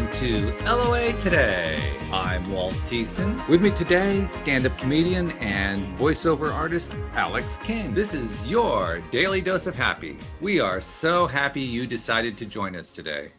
welcome to LOA Today. I'm Walt Thiessen. With me today, stand-up comedian and voiceover artist Alyx King. This is your daily dose of happy. We are so happy you decided to join us today.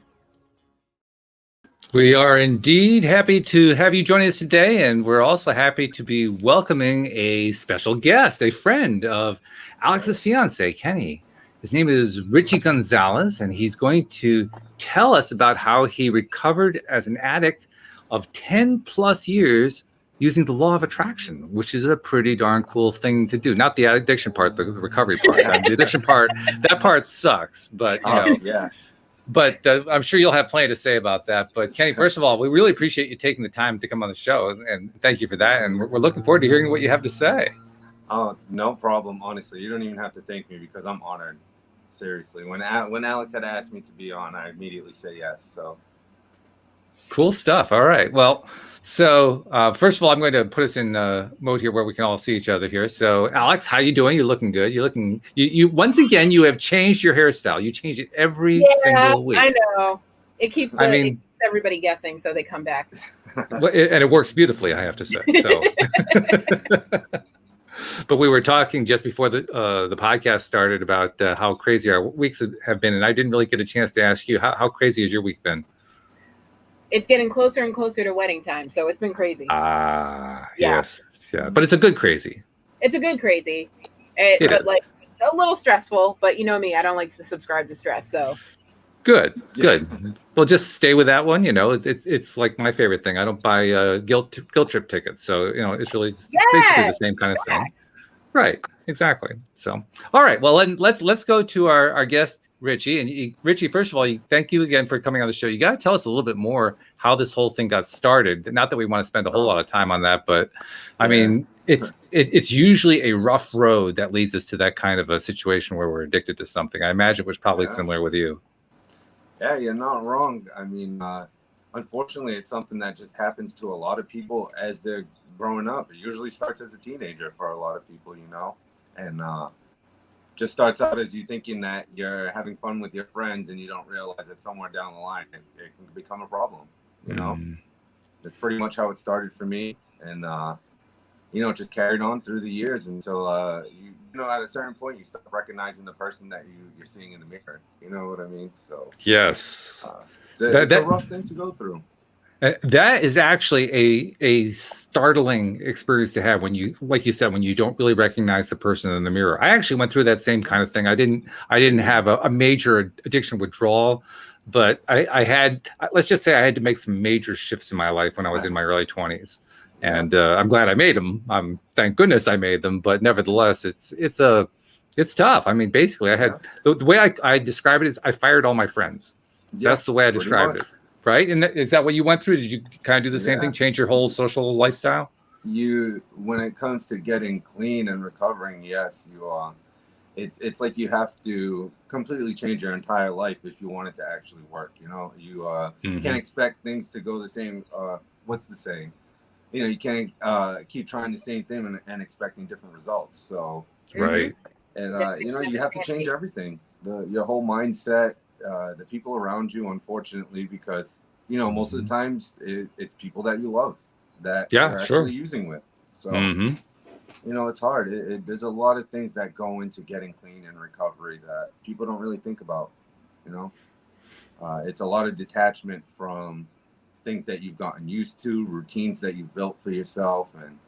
We are indeed happy to have you join us today, and we're also happy to be welcoming a special guest, a friend of Alyx's fiance, Kenny. His name is Richie Gonzalez, and he's going to tell us about how he recovered as an addict of 10 plus years using the law of attraction, which is a pretty darn cool thing to do. Not the addiction part, but the recovery part. The addiction part, that part sucks, but you know. Yeah. But I'm sure you'll have plenty to say about that. But Kenny, first of all, we really appreciate you taking the time to come on the show, and thank you for that. And we're looking forward to hearing what you have to say. Oh, no problem. Honestly, you don't even have to thank me because I'm honored. Seriously, when Alyx had asked me to be on, I immediately said yes. So cool stuff. All right. Well, so first of all, I'm going to put us in mode here where we can all see each other here. So, Alyx, how you doing? You're looking good. You're looking. You once again, you have changed your hairstyle. You change it every single week. I know. It keeps everybody guessing, so they come back. And it works beautifully, I have to say. So. But we were talking just before the podcast started about how crazy our weeks have been, and I didn't really get a chance to ask you how crazy has your week been? It's getting closer and closer to wedding time, so it's been crazy. Yes, yeah, but it's a good crazy. It's a good crazy, but like a little stressful. But you know me, I don't like to subscribe to stress, so. Good. Well, just stay with that one. You know, it's like my favorite thing. I don't buy guilt trip tickets, so you know it's really basically the same kind of thing. Right. Exactly. So, all right. Well, then let's go to our guest Richie. And Richie, first of all, thank you again for coming on the show. You got to tell us a little bit more how this whole thing got started. Not that we want to spend a whole lot of time on that, but I mean, it's usually a rough road that leads us to that kind of a situation where we're addicted to something. I imagine it was probably similar with you. Yeah, you're not wrong. I mean, unfortunately, it's something that just happens to a lot of people as they're growing up. It usually starts as a teenager for a lot of people, you know, and just starts out as you thinking that you're having fun with your friends and you don't realize that somewhere down the line it can become a problem, you know. That's pretty much how it started for me. And, you know, it just carried on through the years until, you know, at a certain point, you start recognizing the person that you're seeing in the mirror. You know what I mean? So yes, it's a rough thing to go through. That is actually a startling experience to have when you, like you said, when you don't really recognize the person in the mirror. I actually went through that same kind of thing. I didn't have a major addiction withdrawal, but I had, let's just say I had to make some major shifts in my life when I was in my early 20s. And I'm glad I made them. Thank goodness I made them. But nevertheless, it's tough. I mean, basically, I had the way I describe it is I fired all my friends. That's the way I described it. Right? And is that what you went through? Did you kind of do the same thing? Change your whole social lifestyle? When it comes to getting clean and recovering, yes, you are. It's like you have to completely change your entire life if you want it to actually work. You know, you can't expect things to go the same. What's the saying? You know, you can't keep trying the same thing and expecting different results. So, right. And, you know, you have to change everything, your whole mindset, the people around you, unfortunately, because, you know, most of the times it's people that you love that you're actually using with. So, you know, it's hard. There's a lot of things that go into getting clean and recovery that people don't really think about, you know. It's a lot of detachment from things that you've gotten used to, routines that you've built for yourself, and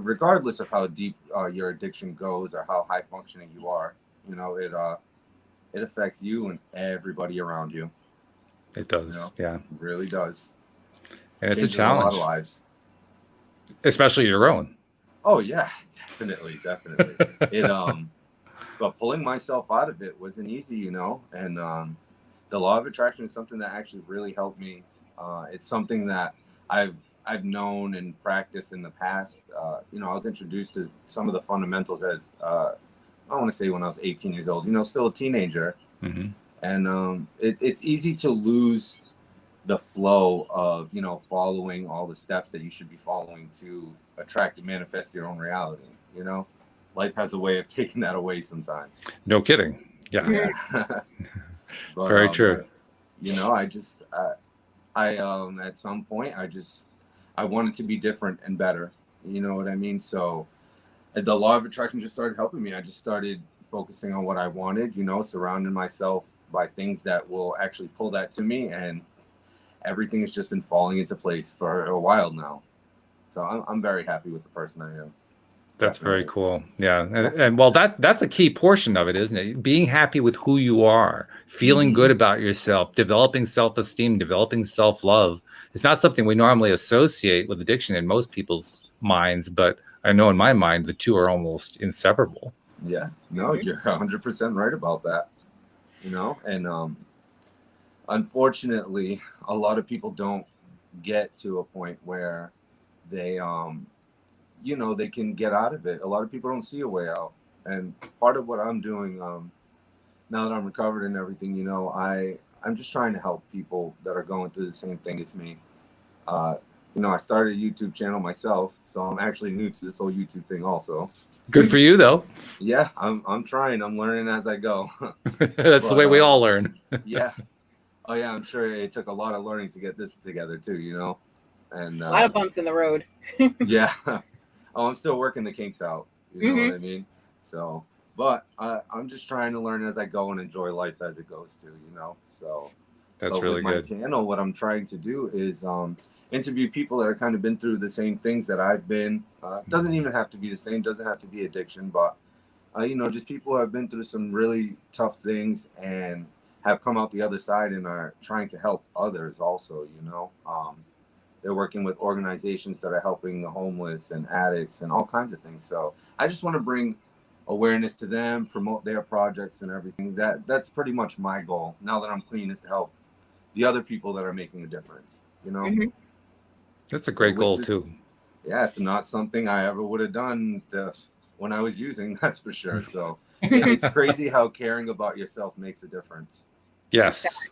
regardless of how deep your addiction goes or how high functioning you are, you know, it affects you and everybody around you. It does, you know? Yeah. It really does. And it's a challenge. A lot of lives. Especially your own. Oh yeah, definitely. But pulling myself out of it wasn't easy, you know, and the law of attraction is something that actually really helped me. It's something that I've known and practiced in the past. You know, I was introduced to some of the fundamentals as I want to say when I was 18 years old. You know, still a teenager, and it's easy to lose the flow of, you know, following all the steps that you should be following to attract and manifest your own reality. You know, life has a way of taking that away sometimes. No kidding. Yeah. But, very true. You know, at some point I wanted to be different and better. You know what I mean? So the law of attraction just started helping me. I just started focusing on what I wanted, you know, surrounding myself by things that will actually pull that to me, and everything has just been falling into place for a while now. So I'm very happy with the person I am. That's very cool. Yeah. And well, that's a key portion of it, isn't it? Being happy with who you are, feeling good about yourself, developing self-esteem, developing self-love. It's not something we normally associate with addiction in most people's minds, but I know in my mind, the two are almost inseparable. Yeah, no, you're 100% right about that. You know, and unfortunately, a lot of people don't get to a point where they, you know, they can get out of it. A lot of people don't see a way out. And part of what I'm doing now that I'm recovered and everything, you know, I'm just trying to help people that are going through the same thing as me. You know, I started a YouTube channel myself, so I'm actually new to this whole YouTube thing also. Good for you, though. Yeah, I'm trying. I'm learning as I go. That's the way we all learn. Yeah. Oh, yeah, I'm sure it took a lot of learning to get this together, too, you know? And a lot of bumps in the road. Yeah. Oh, I'm still working the kinks out. You know what I mean? So, but I'm just trying to learn as I go and enjoy life as it goes, too, you know? So that's really good. With my channel, what I'm trying to do is interview people that are kind of been through the same things that I've been. Doesn't even have to be the same, doesn't have to be addiction, but you know, just people who have been through some really tough things and have come out the other side and are trying to help others also, you know. They're working with organizations that are helping the homeless and addicts and all kinds of things. So I just want to bring awareness to them, promote their projects and everything. That's pretty much my goal now that I'm clean, is to help the other people that are making a difference, you know. That's a great goal too. Yeah, it's not something I ever would have done when I was using, that's for sure. So it's crazy how caring about yourself makes a difference. Yes.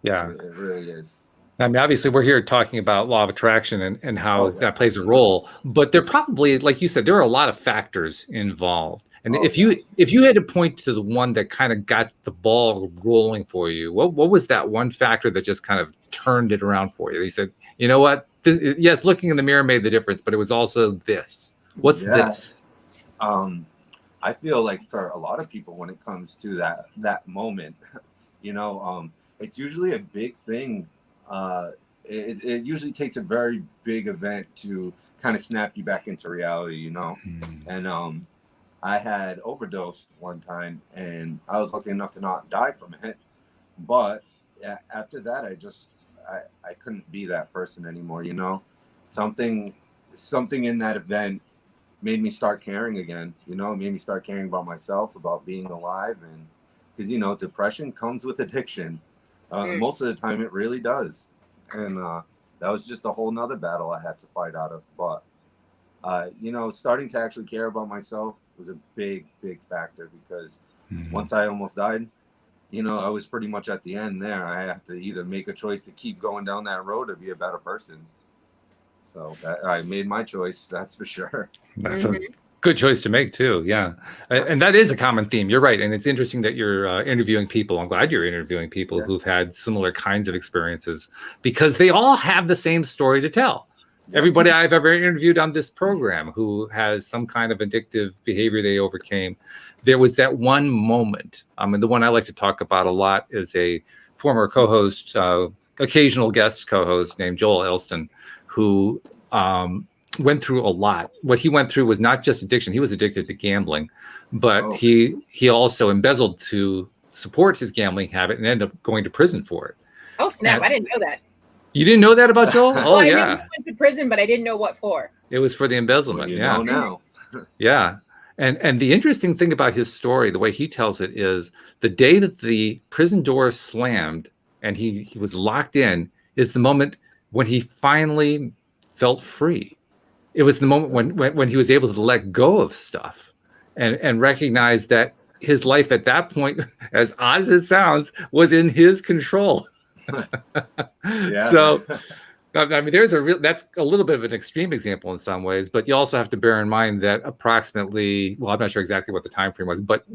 Yeah. It really is. I mean, obviously, we're here talking about law of attraction and how that plays a role. But there probably, like you said, there are a lot of factors involved. And if you had to point to the one that kind of got the ball rolling for you, what was that one factor that just kind of turned it around for you? You said, you know what? Yes, looking in the mirror made the difference, but it was also this. What's this? I feel like for a lot of people, when it comes to that moment, you know, it's usually a big thing. It usually takes a very big event to kind of snap you back into reality, you know. And I had overdosed one time, and I was lucky enough to not die from it. But after that, I couldn't be that person anymore, you know. Something in that event made me start caring again, you know. It made me start caring about myself, about being alive. And because, you know, depression comes with addiction. Most of the time it really does. And that was just a whole nother battle I had to fight out of. But you know, starting to actually care about myself was a big factor, because once I almost died, you know, I was pretty much at the end there. I had to either make a choice to keep going down that road or be a better person. So I made my choice, that's for sure. That's a good choice to make too. Yeah. And that is a common theme. You're right. And it's interesting that you're interviewing people. I'm glad you're interviewing people who've had similar kinds of experiences, because they all have the same story to tell. Yes. Everybody I've ever interviewed on this program who has some kind of addictive behavior they overcame, there was that one moment. I mean, the one I like to talk about a lot is a former co-host, occasional guest co-host named Joel Elston, who went through a lot. What he went through was not just addiction. He was addicted to gambling, but he also embezzled to support his gambling habit and ended up going to prison for it. Oh, snap. I didn't know that. You didn't know that about Joel? Oh, I went to prison, but I didn't know what for. It was for the embezzlement. Well, you know now. Yeah. And the interesting thing about his story, the way he tells it, is the day that the prison doors slammed and he was locked in is the moment when he finally felt free. It was the moment when he was able to let go of stuff and recognize that his life at that point, as odd as it sounds, was in his control. So, I mean, that's a little bit of an extreme example in some ways, but you also have to bear in mind that approximately, well, I'm not sure exactly what the time frame was, but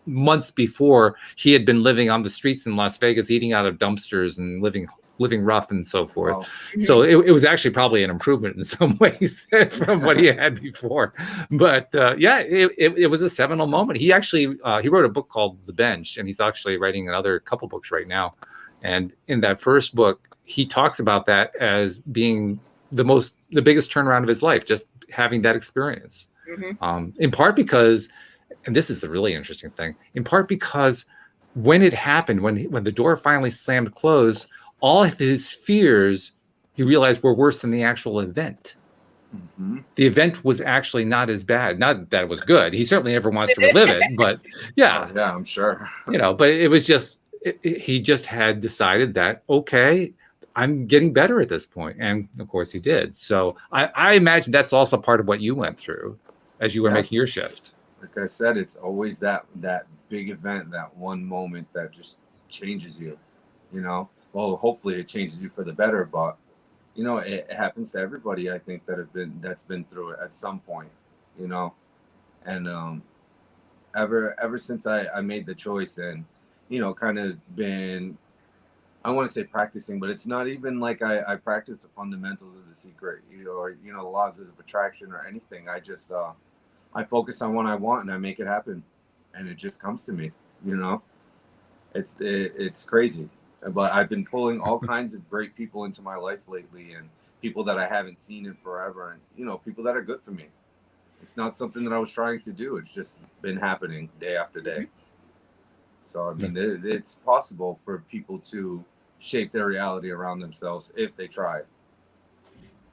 months before, he had been living on the streets in Las Vegas, eating out of dumpsters and living living rough and so forth. Wow. So it was actually probably an improvement in some ways from what he had before. But it was a seminal moment. He actually he wrote a book called The Bench, and he's actually writing another couple books right now. And in that first book, he talks about that as being the biggest turnaround of his life, just having that experience. In part because, and this is the really interesting thing, in part because when it happened, when the door finally slammed closed, all of his fears, he realized, were worse than the actual event. The event was actually not as bad. Not that it was good. He certainly never wants to relive it, but yeah. Oh, yeah, I'm sure. But it was just, he just had decided that, okay, I'm getting better at this point. And of course he did. So I imagine that's also part of what you went through as you were making your shift. Like I said, it's always that big event, that one moment that just changes you, Well, hopefully it changes you for the better, but it happens to everybody, I think, that's been through it at some point, and ever since I made the choice and, kind of been, I want to say practicing, but it's not even like I practice the fundamentals of The Secret, or, laws of attraction or anything. I just, I focus on what I want and I make it happen, and it just comes to me, It's crazy, but I've been pulling all kinds of great people into my life lately, and people that I haven't seen in forever, and, people that are good for me. It's not something that I was trying to do. It's just been happening day after day. So, I mean, it's possible for people to shape their reality around themselves if they try.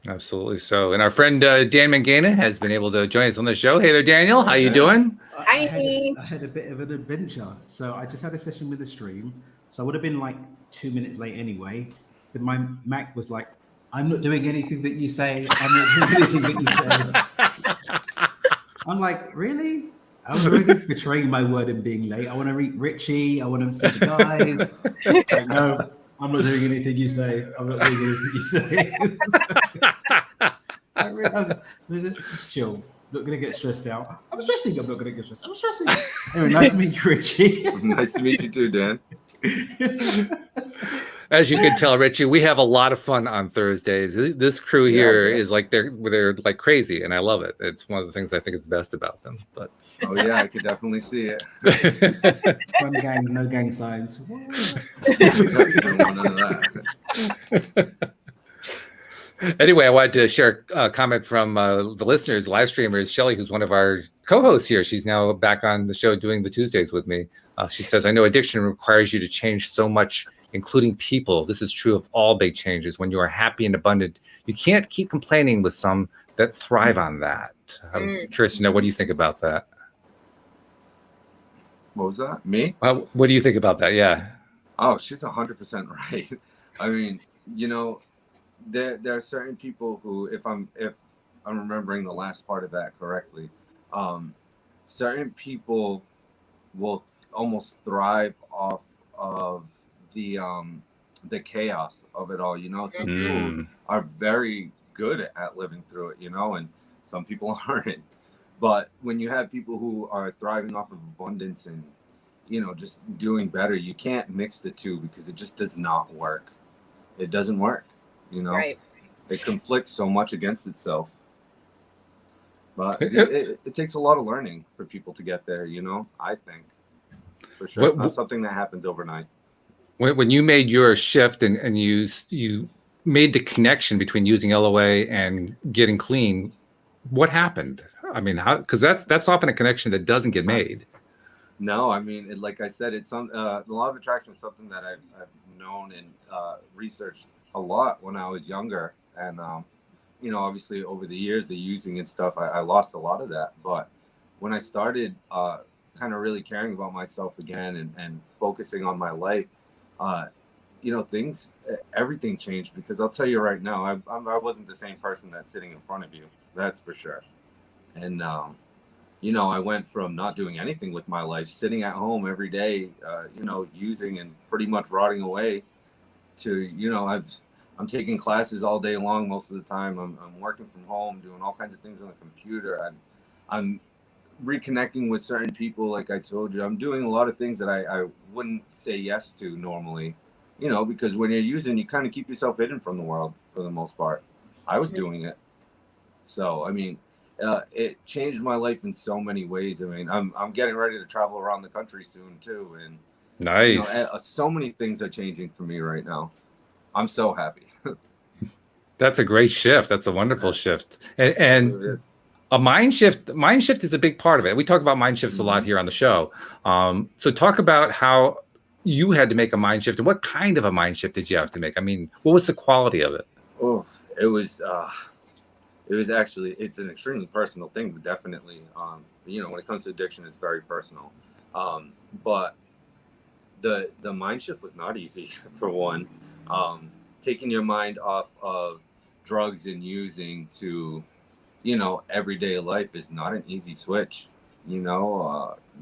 Absolutely. So, and our friend Dan Mangana has been able to join us on the show. Hey there, Daniel. How you doing? I had a bit of an adventure. So I just had a session with the stream. So I would have been like 2 minutes late anyway. But my Mac was like, I'm not doing anything that you say. I'm not doing anything that you say. I'm like, really? I was already betraying my word and being late. I want to meet Richie. I want to see the guys. Like, no, I'm not doing anything you say. I'm not doing anything you say. Just chill. Not going to get stressed out. I'm stressing. I'm not going to get stressed. I'm stressing. Anyway, nice to meet you, Richie. Nice to meet you too, Dan. As you can tell, Richie, we have a lot of fun on Thursdays. This crew here is like they're like crazy, and I love it. It's one of the things I think is best about them. But oh yeah, I could definitely see it. One gang, no gang signs. None of that. Anyway, I wanted to share a comment from the listeners, live streamers. Shelly, who's one of our co-hosts here, she's now back on the show doing the Tuesdays with me. She says, I know addiction requires you to change so much, including people. This is true of all big changes. When you are happy and abundant, you can't keep complaining with some that thrive on that. I'm curious to know, what do you think about that? What was that? Me? What do you think about that? Yeah. Oh, she's 100% right. I mean, there are certain people who, if I'm remembering the last part of that correctly, certain people will almost thrive off of the chaos of it all. Some people are very good at living through it, and some people aren't. But when you have people who are thriving off of abundance and, just doing better, you can't mix the two because it just does not work. It doesn't work, Right. It conflicts so much against itself. But it takes a lot of learning for people to get there, I think. For sure. It's not something that happens overnight. When you made your shift and you made the connection between using LOA and getting clean, what happened? I mean, how? Because that's often a connection that doesn't get made. No, I mean, like I said, it's the law of attraction is something that I've known and researched a lot when I was younger, and obviously over the years, the using and stuff, I lost a lot of that. But when I started kind of really caring about myself again and focusing on my life, everything changed, because I'll tell you right now, I wasn't the same person that's sitting in front of you. That's for sure. And, I went from not doing anything with my life, sitting at home every day, using and pretty much rotting away, to, I'm taking classes all day long most of the time. I'm working from home, doing all kinds of things on the computer. I'm reconnecting with certain people, like I told you. I'm doing a lot of things that I wouldn't say yes to normally, because when you're using, you kind of keep yourself hidden from the world for the most part. I was doing it. So, I mean, it changed my life in so many ways. I mean, I'm getting ready to travel around the country soon too. And nice. So many things are changing for me right now. I'm so happy. That's a great shift. That's a wonderful shift. And a mind shift is a big part of it. We talk about mind shifts a lot here on the show. So talk about how you had to make a mind shift, and what kind of a mind shift did you have to make? I mean, what was the quality of it? Oh, it was actually, it's an extremely personal thing, but definitely, when it comes to addiction, it's very personal. But the mind shift was not easy for one. Taking your mind off of drugs and using to, everyday life is not an easy switch.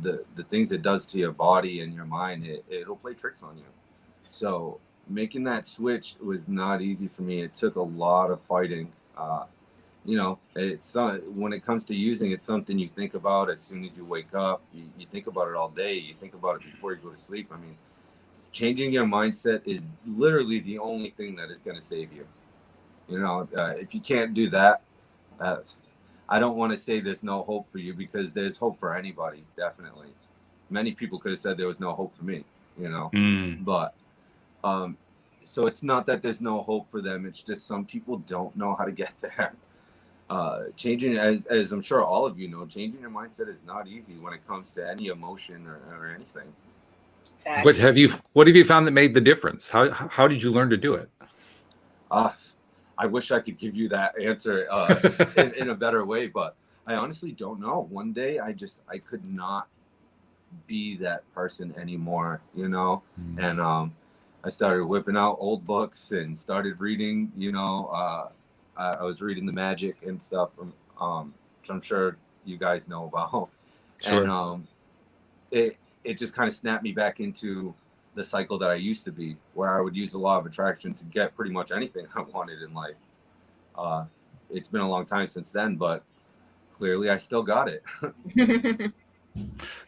The things it does to your body and your mind, it'll play tricks on you. So making that switch was not easy for me. It took a lot of fighting. It's when it comes to using, it's something you think about as soon as you wake up. You think about it all day. You think about it before you go to sleep. I mean, changing your mindset is literally the only thing that is going to save you. If you can't do that, I don't want to say there's no hope for you, because there's hope for anybody, definitely. Many people could have said there was no hope for me, but so it's not that there's no hope for them. It's just some people don't know how to get there. Changing, as I'm sure all of you know, changing your mindset is not easy when it comes to any emotion or anything. What have you found that made the difference? How did you learn to do it? I wish I could give you that answer in a better way, but I honestly don't know. One day I could not be that person anymore, and I started whipping out old books and started reading, I was reading The Magic and stuff, which I'm sure you guys know about. Sure. And it just kind of snapped me back into the cycle that I used to be, where I would use the law of attraction to get pretty much anything I wanted in life. It's been a long time since then, but clearly I still got it.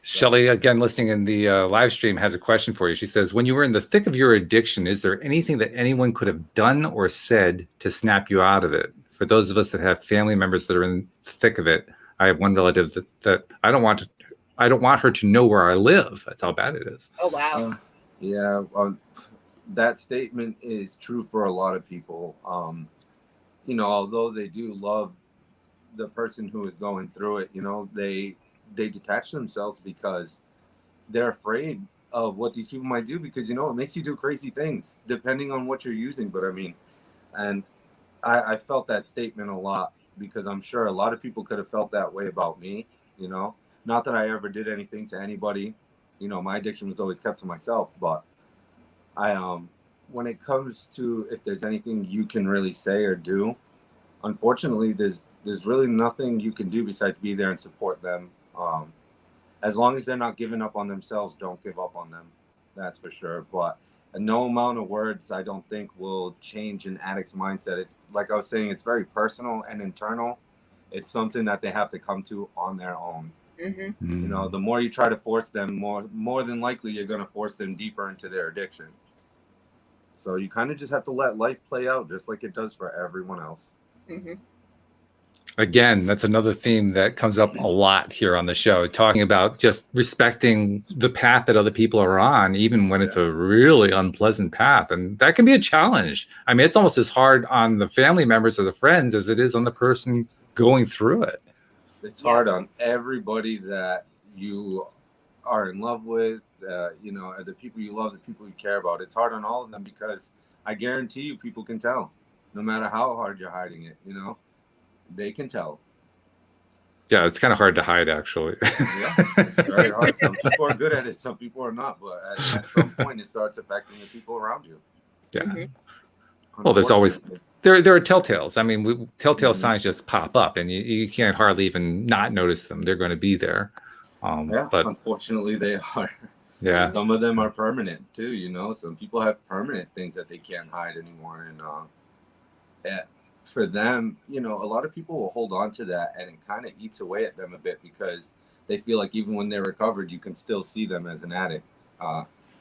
Shelly, again, listening in the live stream, has a question for you. She says, when you were in the thick of your addiction, is there anything that anyone could have done or said to snap you out of it? For those of us that have family members that are in the thick of it, I have one relative that I don't want her to know where I live. That's how bad it is. Oh, wow. Yeah, that statement is true for a lot of people. Although they do love the person who is going through it, they detach themselves because they're afraid of what these people might do, because, it makes you do crazy things depending on what you're using. But I mean, and I felt that statement a lot, because I'm sure a lot of people could have felt that way about me, not that I ever did anything to anybody. My addiction was always kept to myself, but when it comes to if there's anything you can really say or do, unfortunately, there's really nothing you can do besides be there and support them. As long as they're not giving up on themselves, don't give up on them. That's for sure. But no amount of words, I don't think, will change an addict's mindset. It's like I was saying, it's very personal and internal. It's something that they have to come to on their own. Mm-hmm. The more you try to force them, more than likely you're going to force them deeper into their addiction. So you kind of just have to let life play out just like it does for everyone else. Mm-hmm. Again, that's another theme that comes up a lot here on the show, talking about just respecting the path that other people are on, even when it's a really unpleasant path. And that can be a challenge. I mean, it's almost as hard on the family members or the friends as it is on the person going through it. It's hard on everybody that you are in love with, the people you love, the people you care about. It's hard on all of them, because I guarantee you people can tell, no matter how hard you're hiding it, they can tell. Yeah, it's kind of hard to hide, actually. Yeah, it's very hard. Some people are good at it, some people are not, but at some point it starts affecting the people around you. Yeah. Mm-hmm. Well, there's always there are telltales. I mean, telltale signs just pop up, and you can't hardly even not notice them. They're going to be there. But unfortunately, they are. Yeah. Some of them are permanent too. Some people have permanent things that they can't hide anymore, and for them, a lot of people will hold on to that, and it kind of eats away at them a bit, because they feel like even when they're recovered, you can still see them as an addict.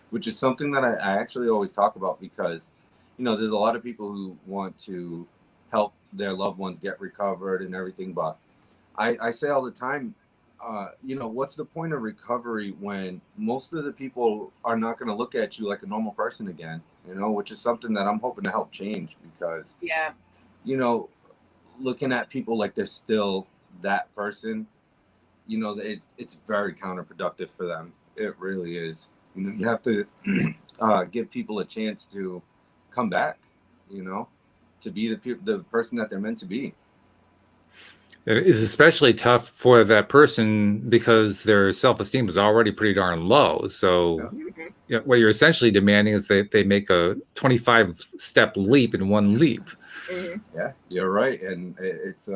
which is something that I actually always talk about because, there's a lot of people who want to help their loved ones get recovered and everything. But I say all the time, what's the point of recovery when most of the people are not going to look at you like a normal person again, which is something that I'm hoping to help change because, looking at people like they're still that person, it's very counterproductive for them. It really is. You have to give people a chance to come back, to be the person that they're meant to be. It is especially tough for that person because their self-esteem is already pretty darn low. So what you're essentially demanding is they make a 25-step leap in one leap. Yeah, you're right. And it's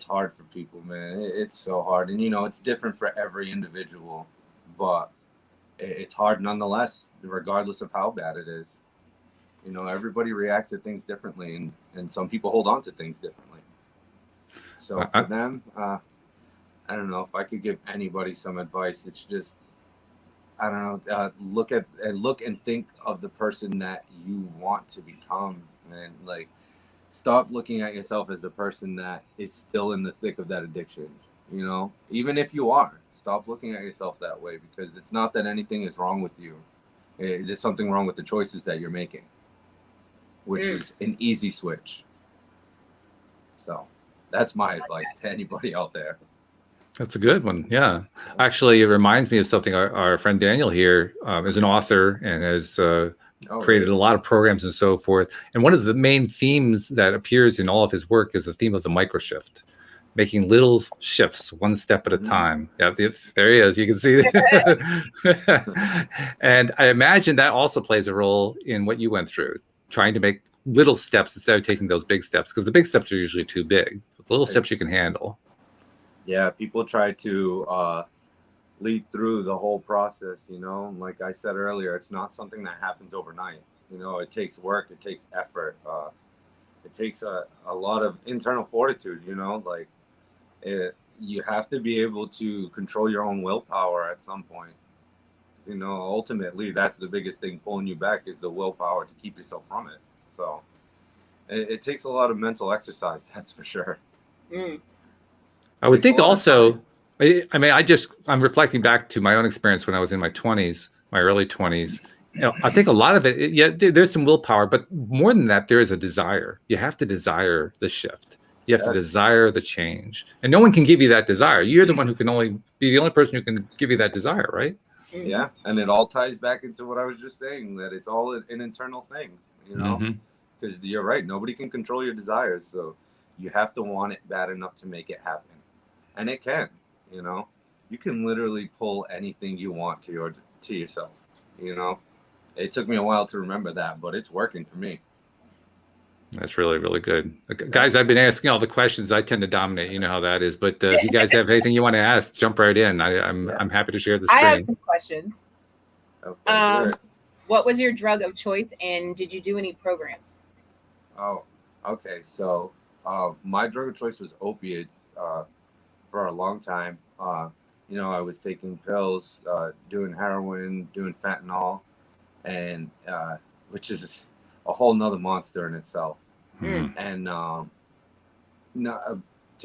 hard for people, man. It's so hard. And, it's different for every individual, but it's hard nonetheless, regardless of how bad it is. Everybody reacts to things differently, and some people hold on to things differently. So for them, I don't know if I could give anybody some advice. It's just, I don't know, look and think of the person that you want to become, and like, stop looking at yourself as the person that is still in the thick of that addiction. Even if you are, stop looking at yourself that way, because it's not that anything is wrong with you. There's something wrong with the choices that you're making, which is an easy switch. So that's my advice to anybody out there. That's a good one. Yeah. Actually, it reminds me of something our friend Daniel here is an author and has created a lot of programs and so forth. And one of the main themes that appears in all of his work is the theme of the microshift, making little shifts one step at a time. Yeah, there he is. You can see it. And I imagine that also plays a role in what you went through, trying to make little steps instead of taking those big steps, because the big steps are usually too big. With little steps you can handle. Yeah, people try to lead through the whole process, like I said earlier, it's not something that happens overnight. It takes work, it takes effort, it takes a lot of internal fortitude. You have to be able to control your own willpower at some point. Ultimately that's the biggest thing pulling you back, is the willpower to keep yourself from it. So it takes a lot of mental exercise, that's for sure. I would think also, I'm reflecting back to my own experience when I was in my 20s, my early 20s. I think a lot of it, there's some willpower, but more than that, there is a desire. You have to desire the shift. You have to desire the change. And no one can give you that desire. You're the one who can be the only person who can give you that desire, right? Yeah, and it all ties back into what I was just saying, that it's all an internal thing, because you're right. Nobody can control your desires. So you have to want it bad enough to make it happen. And it can, you can literally pull anything you want to yourself. It took me a while to remember that, but it's working for me. That's really, really good. Guys, I've been asking all the questions. I tend to dominate. You know how that is. But if you guys have anything you want to ask, jump right in. I'm happy to share the screen. I have some questions. What was your drug of choice, and did you do any programs? Oh, okay. So my drug of choice was opiates for a long time. I was taking pills, doing heroin, doing fentanyl, and which is a whole nother monster in itself. And to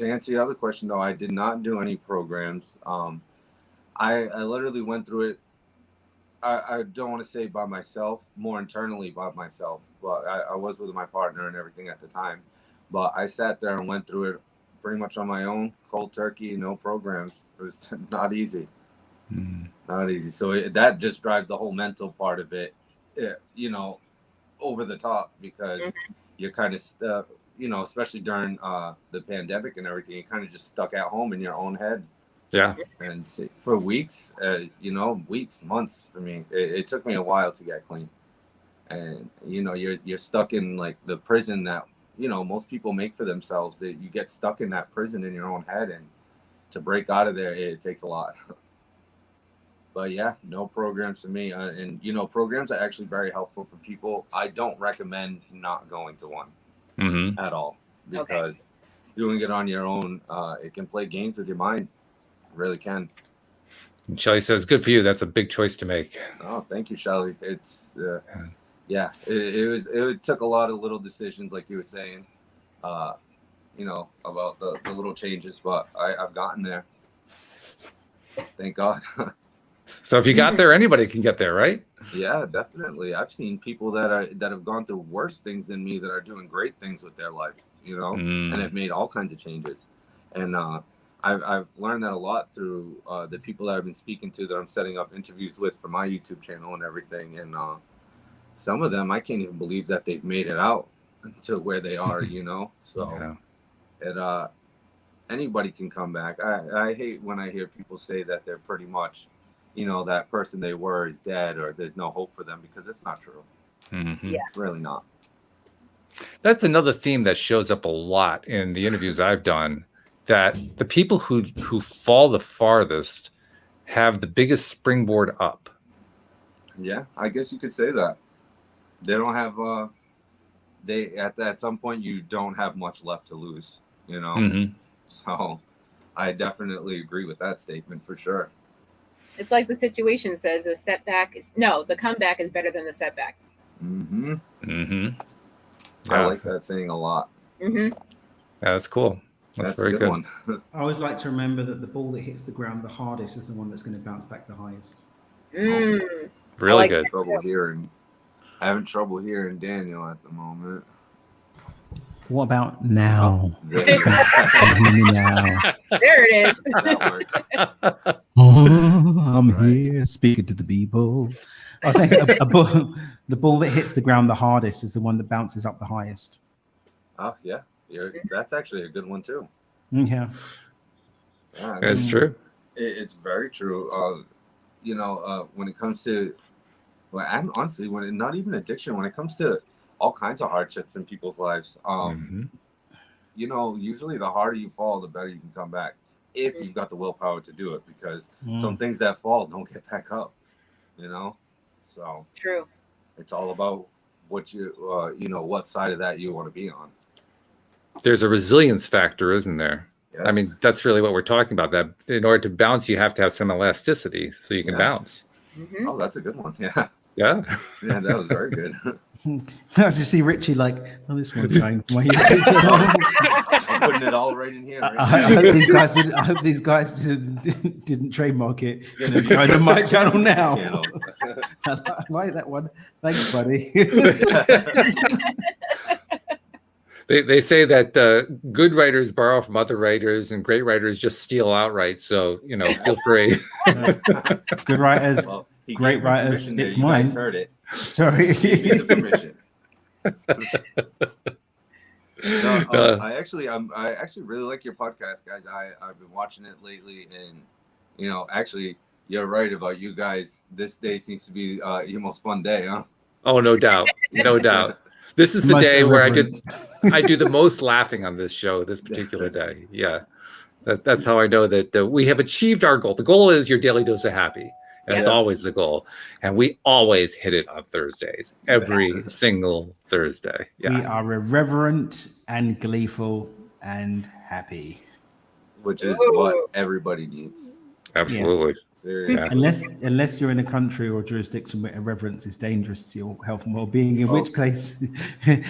answer the other question, though, I did not do any programs. I literally went through it. I don't want to say by myself, more internally by myself, but I was with my partner and everything at the time. But I sat there and went through it pretty much on my own, cold turkey, no programs. It was not easy. Not easy. So that just drives the whole mental part of it, over the top, because you're kind of, especially during the pandemic and everything, you're kind of just stuck at home in your own head. Yeah. And for weeks, months for me. It took me a while to get clean. And, you're stuck in like the prison that, most people make for themselves. That you get stuck in that prison in your own head, and to break out of there, it takes a lot. But yeah, no programs for me. And, programs are actually very helpful for people. I don't recommend not going to one at all, because doing it on your own, it can play games with your mind. It really can. And Shelly says, "Good for you. That's a big choice to make." Oh, thank you, Shelly. It's it took a lot of little decisions, like you were saying, about the little changes, but I've gotten there. Thank God. So if you got there, anybody can get there, right? Yeah, definitely. I've seen people that have gone through worse things than me that are doing great things with their life, and have made all kinds of changes. And I've learned that a lot through the people that I've been speaking to, that I'm setting up interviews with for my YouTube channel and everything. And some of them, I can't even believe that they've made it out to where they are, So anybody can come back. I hate when I hear people say that they're pretty much, that person they were is dead, or there's no hope for them, because it's not true. Mm-hmm. Yeah. It's really not. That's another theme that shows up a lot in the interviews I've done, that the people who fall the farthest have the biggest springboard up. Yeah, I guess you could say that. They don't have at some point you don't have much left to lose, Mm-hmm. So I definitely agree with that statement for sure. It's like the situation says, the comeback is better than the setback. Mm-hmm. Mm-hmm. Yeah. I like that saying a lot. Mm-hmm. Yeah, that's cool. That's very a good one. I always like to remember that the ball that hits the ground the hardest is the one that's going to bounce back the highest. Really good. Having trouble hearing Daniel at the moment. What about now? Oh, there you go. Now. There it is. That works. I'm here speaking to the people. I was saying the ball that hits the ground the hardest is the one that bounces up the highest. Oh yeah, that's actually a good one too. Yeah, It's true. It's very true. When it comes to, honestly, not even addiction, when it comes to all kinds of hardships in people's lives, usually the harder you fall, the better you can come back, if you've got the willpower to do it, because some things that fall don't get back up, so True. It's all about what what side of that you want to be on. There's a resilience factor, isn't there? Yes. I mean, that's really what we're talking about. That in order to bounce, you have to have some elasticity so you can bounce. Mm-hmm. Oh, that's a good one. Yeah. Yeah. Yeah, that was very good. As you see Richie this one's going for my I'm putting it all right in here. Right? I hope these guys didn't trademark it. It's going to my channel now. I like that one. Thanks, buddy. They say that good writers borrow from other writers and great writers just steal outright. So, feel free. Good writers, great writers. It's mine. Guys heard it. Sorry. I actually really like your podcast, guys. I've been watching it lately, and actually, you're right about you guys. This day seems to be your most fun day, huh? Oh, no doubt, no doubt. This is the day where I do the most laughing on this show. This particular day, yeah. That's how I know that we have achieved our goal. The goal is your daily dose of happy. That's always the goal. And we always hit it on Thursdays, every single Thursday. Yeah. We are irreverent and gleeful and happy. Which is what everybody needs. Absolutely. Yes. Yeah. Unless you're in a country or jurisdiction where irreverence is dangerous to your health and well-being, in which case curry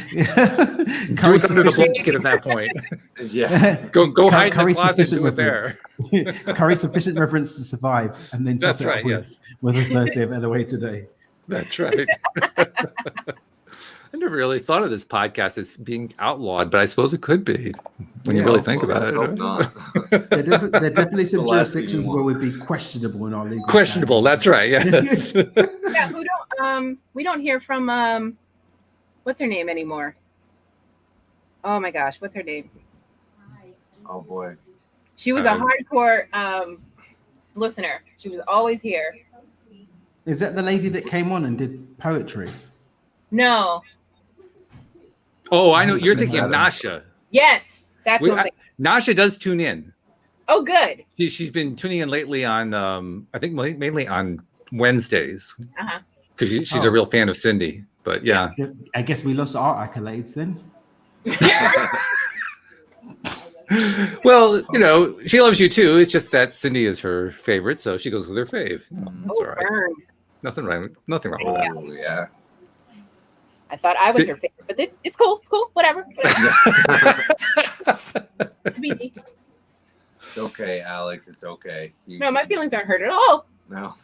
under the blanket at that point. Yeah. Go hide in the closet and do it there. Curry sufficient reference to survive, and then top it up with a Thursday of LOA today. That's right. I never really thought of this podcast as being outlawed, but I suppose it could be when you really think about it. There definitely some jurisdictions where we'd be questionable in our legal. Questionable, that's right. Yes. Yeah, we don't hear from what's her name anymore? Oh my gosh, what's her name? Oh boy. She was a hardcore listener. She was always here. Is that the lady that came on and did poetry? No. Oh, I know. You're thinking of Nasha. Yes, that's what I'm thinking. Nasha does tune in. Oh, good. She's been tuning in lately on, I think mainly on Wednesdays. Because she's a real fan of Cindy. But yeah. I guess we lost our accolades then. Well, she loves you too. It's just that Cindy is her favorite, so she goes with her fave. That's all right. Burn. Nothing wrong with that. Oh, yeah. I thought I was her favorite, but it's cool. It's cool. Whatever. It's okay, Alyx. It's okay. No, my feelings aren't hurt at all. No.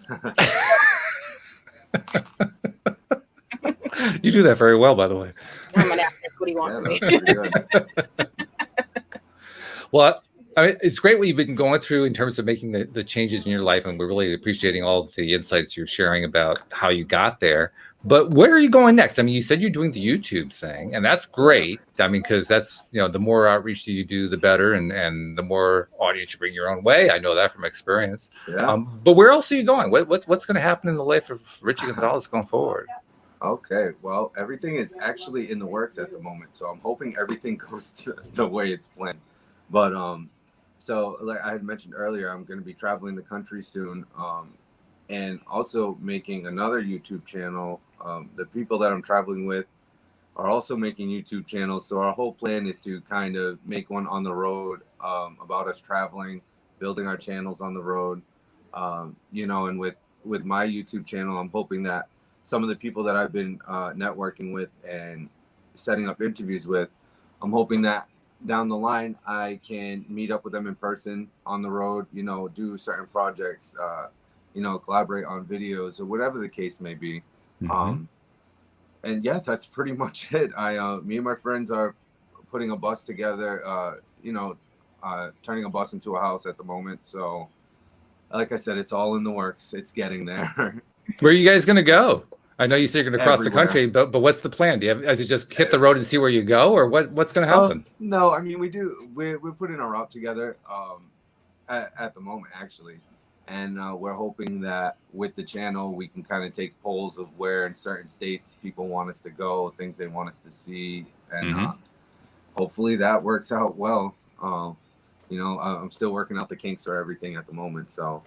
You do that very well, by the way. I'm an actress. What do you want from me? Well, I mean, it's great what you've been going through in terms of making the changes in your life, and we're really appreciating all the insights you're sharing about how you got there. But where are you going next? I mean, you said you're doing the YouTube thing, and that's great. I mean, because that's, the more outreach that you do, the better, and the more audience you bring your own way. I know that from experience. Yeah. But where else are you going? What's going to happen in the life of Richie Gonzalez going forward? Okay, well, everything is actually in the works at the moment, so I'm hoping everything goes the way it's planned. But so like I had mentioned earlier, I'm going to be traveling the country soon, and also making another YouTube channel. The people that I'm traveling with are also making YouTube channels, so our whole plan is to kind of make one on the road, about us traveling, building our channels on the road, and with my YouTube channel, I'm hoping that some of the people that I've been networking with and setting up interviews with, I'm hoping that down the line I can meet up with them in person on the road, do certain projects, collaborate on videos or whatever the case may be. And yeah, that's pretty much it. Me and my friends are putting a bus together, turning a bus into a house at the moment. So like I said, it's all in the works. It's getting there. Where are you guys going to go? I know you said you're going to cross Everywhere. the country, but what's the plan? Do you have, as you just hit the road and see where you go, or what's going to happen? No, I mean, we're putting a route together at the moment, actually. And we're hoping that with the channel, we can kind of take polls of where in certain states people want us to go, things they want us to see. And hopefully that works out well. I'm still working out the kinks for everything at the moment. So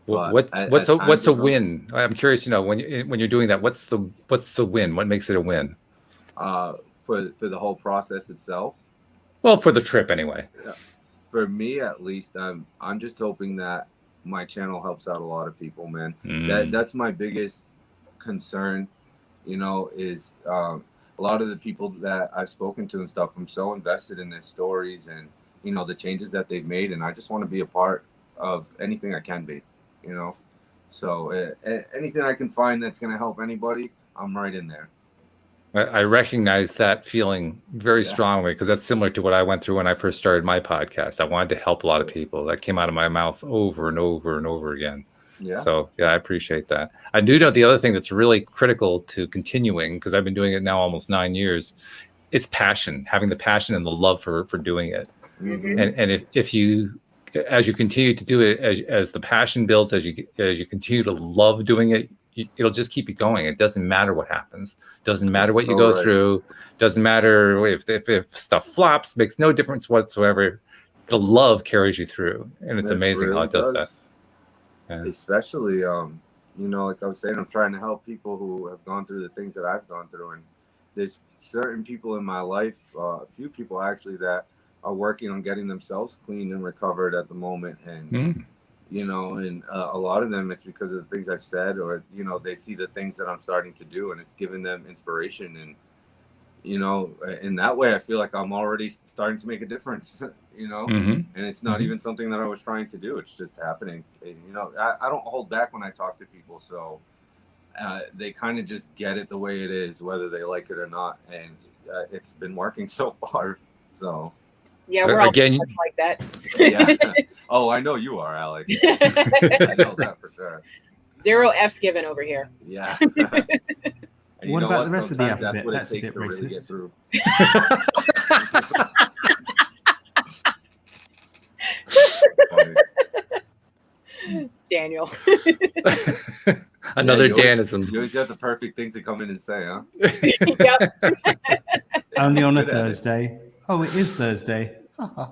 what's a win? I'm curious, when you're doing that, what's the win? What makes it a win? For the whole process itself? Well, for the trip anyway. For me, at least, I'm just hoping that my channel helps out a lot of people, man. That's my biggest concern, is a lot of the people that I've spoken to and stuff, I'm so invested in their stories and, the changes that they've made. And I just want to be a part of anything I can be, So anything I can find that's going to help anybody, I'm right in there. I recognize that feeling very strongly, because that's similar to what I went through when I first started my podcast. I wanted to help a lot of people. That came out of my mouth over and over and over again. Yeah. So I appreciate that. I do know the other thing that's really critical to continuing, because I've been doing it now almost 9 years, it's passion, having the passion and the love for doing it. And if you, as you continue to do it, as the passion builds, as you continue to love doing it, it'll just keep you going. It doesn't matter what happens. Doesn't matter what you go through. Doesn't matter if stuff flops. Makes no difference whatsoever. The love carries you through, and it's amazing how it does that. Yeah. Especially, like I was saying, I'm trying to help people who have gone through the things that I've gone through, and there's certain people in my life, a few people actually, that are working on getting themselves clean and recovered at the moment, and. And a lot of them, it's because of the things I've said, or, they see the things that I'm starting to do, and it's giving them inspiration. And, in that way, I feel like I'm already starting to make a difference, and it's not even something that I was trying to do. It's just happening. I don't hold back when I talk to people. So they kind of just get it the way it is, whether they like it or not. And it's been working so far. So. Yeah, we're all like that. Yeah. Oh, I know you are, Alyx. I know that for sure. 0 F's given over here. Yeah. What about the rest of the alphabet? That's a bit racist. Daniel. Another Danism. You always got the perfect thing to come in and say, huh? Yep. Only on a Thursday. Oh, it is Thursday. Oh,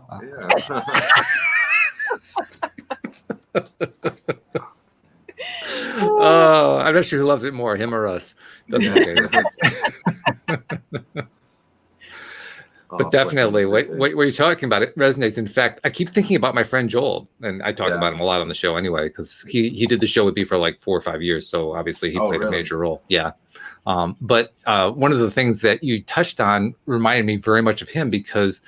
I'm not sure who loves it more, him or us. Doesn't make any difference. But But definitely, what you're talking about, it resonates. In fact, I keep thinking about my friend Joel, and I talk about him a lot on the show anyway, because he did the show with me for like 4 or 5 years. So obviously he played a major role. Yeah. But one of the things that you touched on reminded me very much of him, because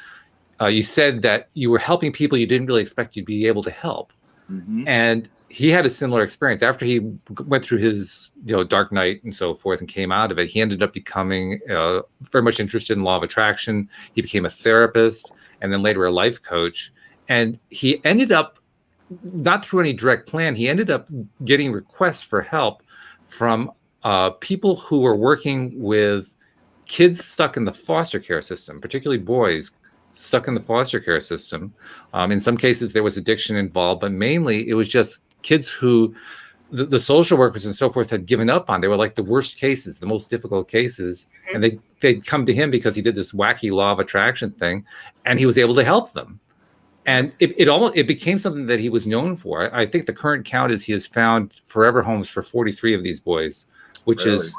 you said that you were helping people you didn't really expect you'd be able to help. Mm-hmm. And he had a similar experience after he went through his dark night and so forth and came out of it. He ended up becoming very much interested in law of attraction. He became a therapist and then later a life coach. And he ended up, not through any direct plan, he ended up getting requests for help from people who were working with kids stuck in the foster care system, particularly boys stuck in the foster care system. In some cases, there was addiction involved, but mainly it was just kids who the social workers and so forth had given up on. They were like the worst cases, the most difficult cases. And they'd come to him because he did this wacky law of attraction thing, and he was able to help them. And it became something that he was known for. I think the current count is he has found forever homes for 43 of these boys, which is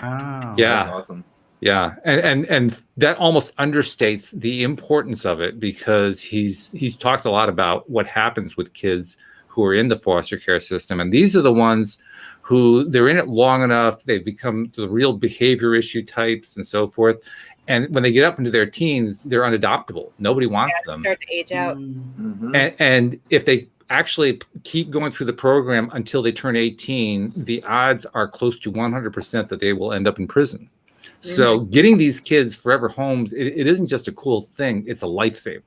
wow. Yeah. That's awesome. Yeah, and that almost understates the importance of it, because he's talked a lot about what happens with kids who are in the foster care system, and these are the ones who they're in it long enough, they've become the real behavior issue types and so forth, and when they get up into their teens, they're unadoptable. Nobody wants them. Start to age out. Mm-hmm. And if they actually keep going through the program until they turn 18, the odds are close to 100% that they will end up in prison. So getting these kids forever homes, it isn't just a cool thing, it's a lifesaver.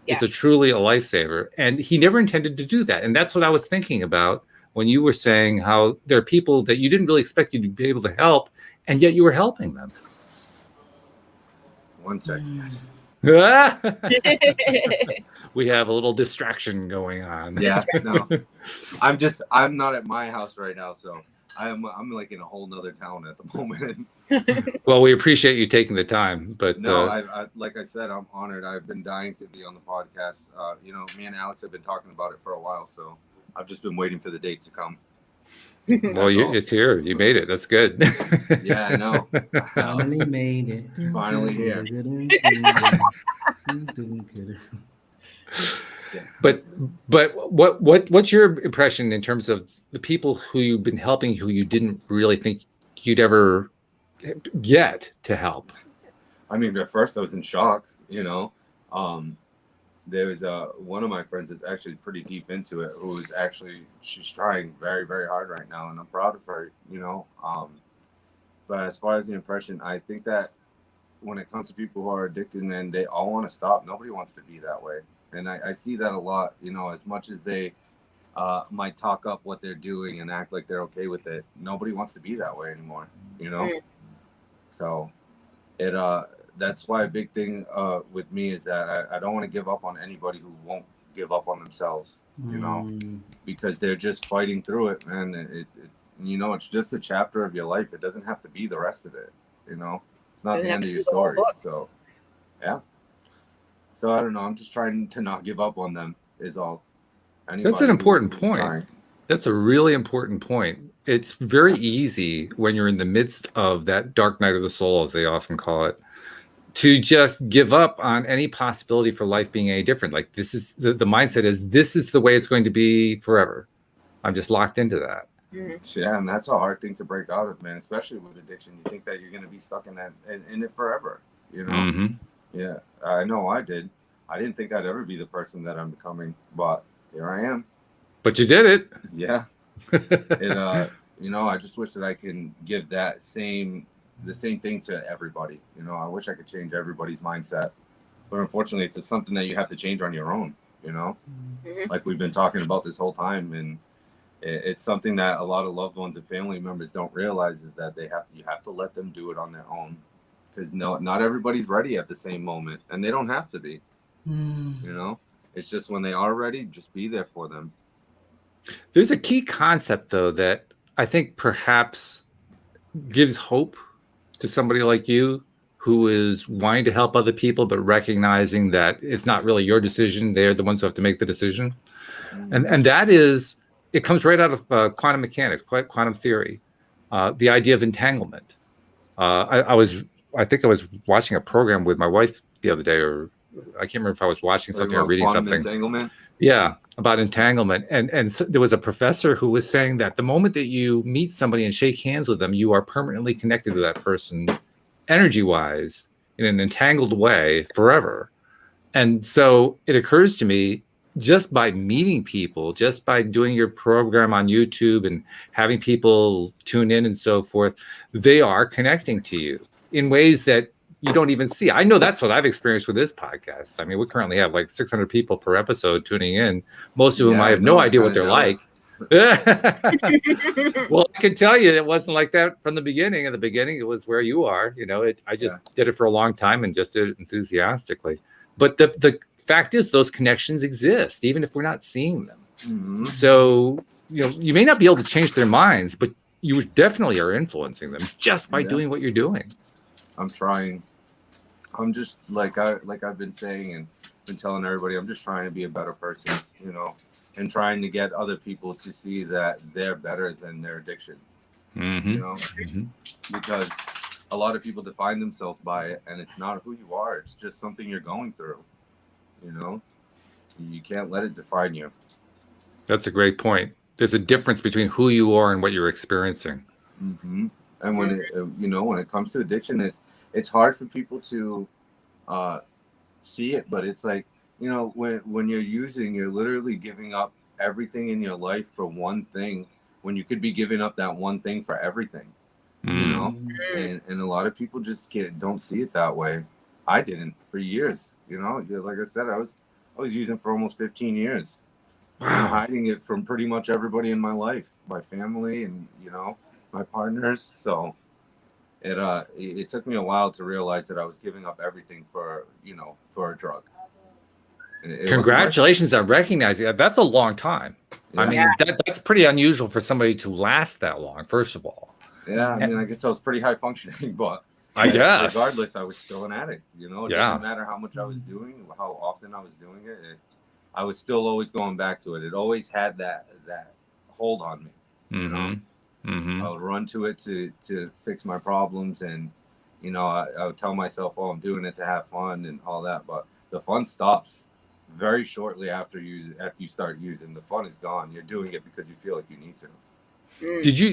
Yeah. It's truly a lifesaver. And he never intended to do that. And that's what I was thinking about when you were saying how there are people that you didn't really expect you to be able to help, and yet you were helping them. 1 second, guys. We have a little distraction going on. Yeah, no. I'm not at my house right now, so I'm like in a whole nother town at the moment. Well, we appreciate you taking the time, but no, I like I said, I'm honored. I've been dying to be on the podcast. Me and Alyx have been talking about it for a while, so I've just been waiting for the date to come. Well, it's here. You made it. That's good. Yeah, I know. Finally made it. Finally here. But what's your impression in terms of the people who you've been helping who you didn't really think you'd ever get to help? I mean, at first I was in shock. There was one of my friends that's actually pretty deep into it, who is she's trying very, very hard right now, and I'm proud of her. But as far as the impression, I think that when it comes to people who are addicted, man, they all want to stop. Nobody wants to be that way. And I see that a lot, as much as they might talk up what they're doing and act like they're okay with it. Nobody wants to be that way anymore, So that's why a big thing with me is that I don't want to give up on anybody who won't give up on themselves, because they're just fighting through it, man. It's just a chapter of your life. It doesn't have to be the rest of it, It's not the end of your story. So, yeah. So I don't know. I'm just trying to not give up on them is all. That's an important point. That's a really important point. It's very easy when you're in the midst of that dark night of the soul, as they often call it, to just give up on any possibility for life being any different. Like this is the mindset is this is the way it's going to be forever. I'm just locked into that. Yeah, and that's a hard thing to break out of, man, especially with addiction. You think that you're going to be stuck in that in it forever, Mm-hmm. Yeah, I know I did. I didn't think I'd ever be the person that I'm becoming, but here I am. But you did it. Yeah. I just wish that I can give the same thing to everybody. I wish I could change everybody's mindset, but unfortunately it's just something that you have to change on your own, like we've been talking about this whole time. And it's something that a lot of loved ones and family members don't realize, is that you have to let them do it on their own, because not everybody's ready at the same moment, and they don't have to be. It's just when they are ready, just be there for them. There's a key concept, though, that I think perhaps gives hope to somebody like you who is wanting to help other people, but recognizing that it's not really your decision. They're the ones who have to make the decision. And that is, it comes right out of quantum mechanics, quantum theory, the idea of entanglement. I think I was watching a program with my wife the other day, or I can't remember if I was watching something or reading something. Entanglement. Yeah, about entanglement. And so there was a professor who was saying that the moment that you meet somebody and shake hands with them, you are permanently connected to that person energy-wise in an entangled way forever. And so it occurs to me, just by meeting people, just by doing your program on YouTube and having people tune in and so forth, they are connecting to you in ways that you don't even see. I know that's what I've experienced with this podcast. I mean, we currently have like 600 people per episode tuning in, most of whom I have no idea what they're like. Well, I can tell you it wasn't like that from the beginning. In the beginning, it was where you are. You know, I just did it for a long time and just did it enthusiastically. But the fact is, those connections exist, even if we're not seeing them. Mm-hmm. So, you know, you may not be able to change their minds, but you definitely are influencing them just by doing what you're doing. I'm trying. I'm just like I've been saying and been telling everybody, I'm just trying to be a better person, you know, and trying to get other people to see that they're better than their addiction. Mm-hmm. You know, because a lot of people define themselves by it, and it's not who you are. It's just something you're going through. You know, you can't let it define you. That's a great point. There's a difference between who you are and what you're experiencing. Mm-hmm. And when when it comes to addiction, it's hard for people to see it, but it's like, you know, when you're using, you're literally giving up everything in your life for one thing, when you could be giving up that one thing for everything. You know, and a lot of people just don't see it that way. I didn't for years. You know, like I said, I was using for almost 15 years. Wow. Hiding it from pretty much everybody in my life, my family, and you know, my partners. So it took me a while to realize that I was giving up everything for a drug. Congratulations on recognizing that. That's a long time. Yeah. I mean, that's pretty unusual for somebody to last that long. First of all. Yeah, I mean, I guess I was pretty high functioning, but I guess regardless, I was still an addict. You know, it doesn't matter how much I was doing, how often I was doing it. I was still always going back to it. It always had that hold on me. You know, I would run to it to fix my problems, and you know, I would tell myself, "Oh, I'm doing it to have fun and all that," but the fun stops very shortly after you start using. The fun is gone. You're doing it because you feel like you need to.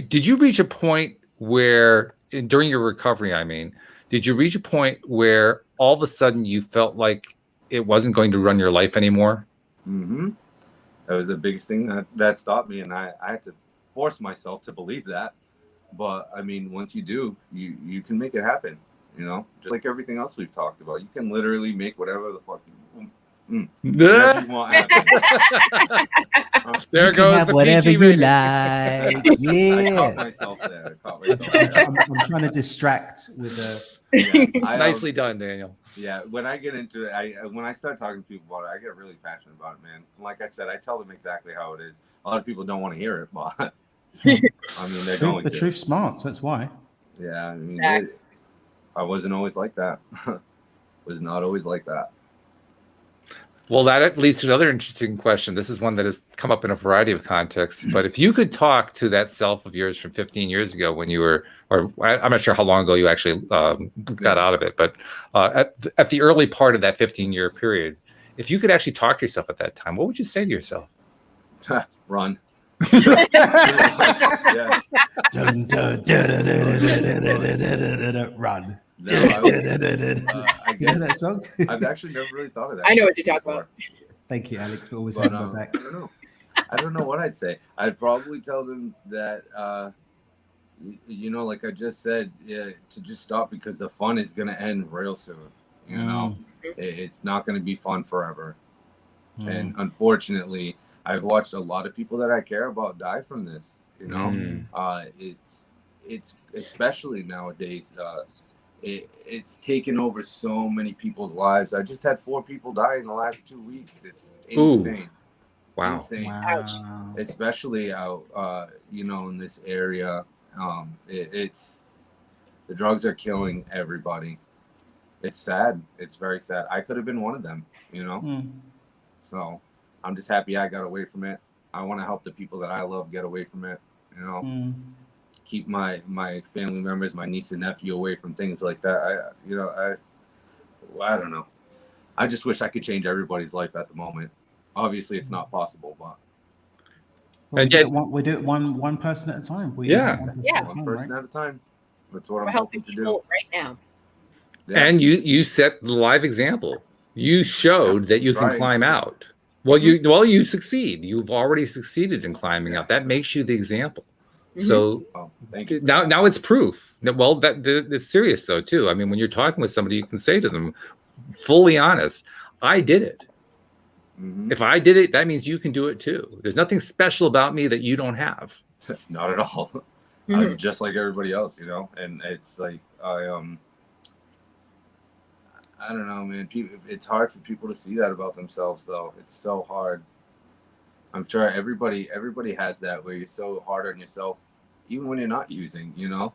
Did you reach a point where during your recovery, I mean, did you reach a point where all of a sudden you felt like it wasn't going to run your life anymore? Mm-hmm. That was the biggest thing that stopped me, and I had to force myself to believe that. But I mean, once you do, you can make it happen. You know, just like everything else we've talked about, you can literally make whatever the fuck whatever you want happen. There goes the whatever PG you rating. like. Yeah. I caught myself there. I'm trying to distract with Nicely done, Daniel. Yeah, when I get into it, when I start talking to people about it, I get really passionate about it, man. Like I said, I tell them exactly how it is. A lot of people don't want to hear it, but I mean, they're going to. The truth's smart, so that's why. Yeah, I mean, I wasn't always like that. Was not always like that. Well, that leads to another interesting question. This is one that has come up in a variety of contexts. But if you could talk to that self of yours from 15 years ago when you were, or I'm not sure how long ago you actually got out of it, but at the early part of that 15-year period, if you could actually talk to yourself at that time, what would you say to yourself? Run. Run. No, I guess that song. I've actually never really thought of that. I know what you're talking about. Thank you, Alyx, for always having my back. I don't know what I'd say. I'd probably tell them that, you know, like I just said, to just stop because the fun is going to end real soon. You know, it's not going to be fun forever. And unfortunately, I've watched a lot of people that I care about die from this. You know, it's especially nowadays. It's taken over so many people's lives. I just had 4 people die in the last 2 weeks. It's insane. Wow. Insane. Wow. Especially out, you know, in this area. It's the drugs are killing everybody. It's sad. It's very sad. I could have been one of them, you know? So I'm just happy I got away from it. I want to help the people that I love get away from it, you know? Keep my family members, my niece and nephew away from things like that. I don't know. I just wish I could change everybody's life at the moment. Obviously, it's not possible, but. Well, we do it one person at a time. One person at a time. That's what I'm hoping to do right now. Yeah. And you set the live example. You showed that you can climb out. Well, you succeed. You've already succeeded in climbing out. That makes you the example. So thank you. Now it's proof. Well, it's serious though too. I mean, when you're talking with somebody, you can say to them, fully honest, I did it. If I did it, that means you can do it too. There's nothing special about me that you don't have. Not at all. I'm just like everybody else, you know. And it's like I don't know, man. It's hard for people to see that about themselves, though. It's so hard. I'm sure everybody has that where you're so hard on yourself, even when you're not using, you know.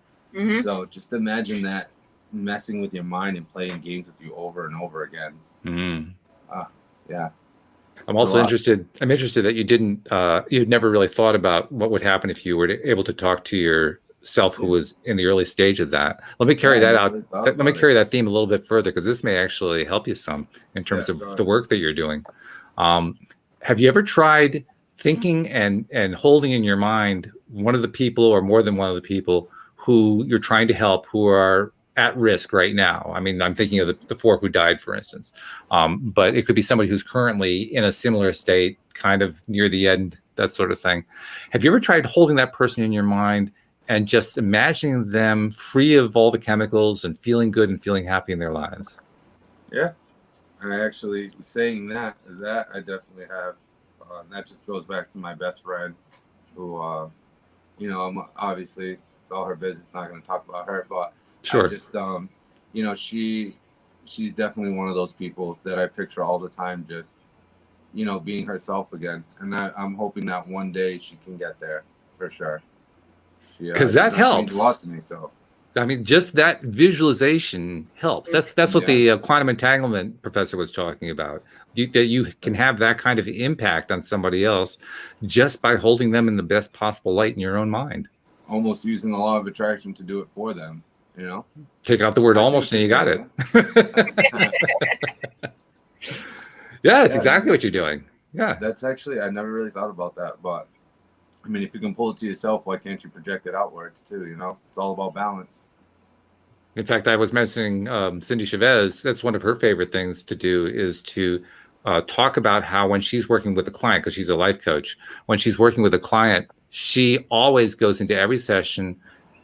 So just imagine that messing with your mind and playing games with you over and over again. Yeah. I'm also interested. I'm interested that you didn't. You'd never really thought about what would happen if you were able to talk to yourself, who was in the early stage of that. Let me carry that out. Let me carry that theme a little bit further, because this may actually help you some in terms of the work that you're doing. Have you ever tried thinking and holding in your mind one of the people, or more than one of the people, who you're trying to help, who are at risk right now? I mean, I'm thinking of the 4 who died, for instance, but it could be somebody who's currently in a similar state, kind of near the end, that sort of thing. Have you ever tried holding that person in your mind and just imagining them free of all the chemicals and feeling good and feeling happy in their lives? Yeah, I actually, saying that I definitely have. And that just goes back to my best friend, who, you know, obviously it's all her business, not going to talk about her, but sure. I just, you know, she's definitely one of those people that I picture all the time, just, you know, being herself again. And I'm hoping that one day she can get there for sure. Because that helps. Means a lot to me, so. I mean, just that visualization helps. That's what the quantum entanglement professor was talking about. That you can have that kind of impact on somebody else just by holding them in the best possible light in your own mind. Almost using the law of attraction to do it for them, you know? Take out the word almost and you got it. Yeah, it's exactly what you're doing. Yeah. That's actually, I never really thought about that, but I mean, if you can pull it to yourself, why can't you project it outwards too? You know, it's all about balance. In fact, I was mentioning Cindy Chavez. That's one of her favorite things to do, is to talk about how when she's working with a client, because she's a life coach, when she's working with a client, she always goes into every session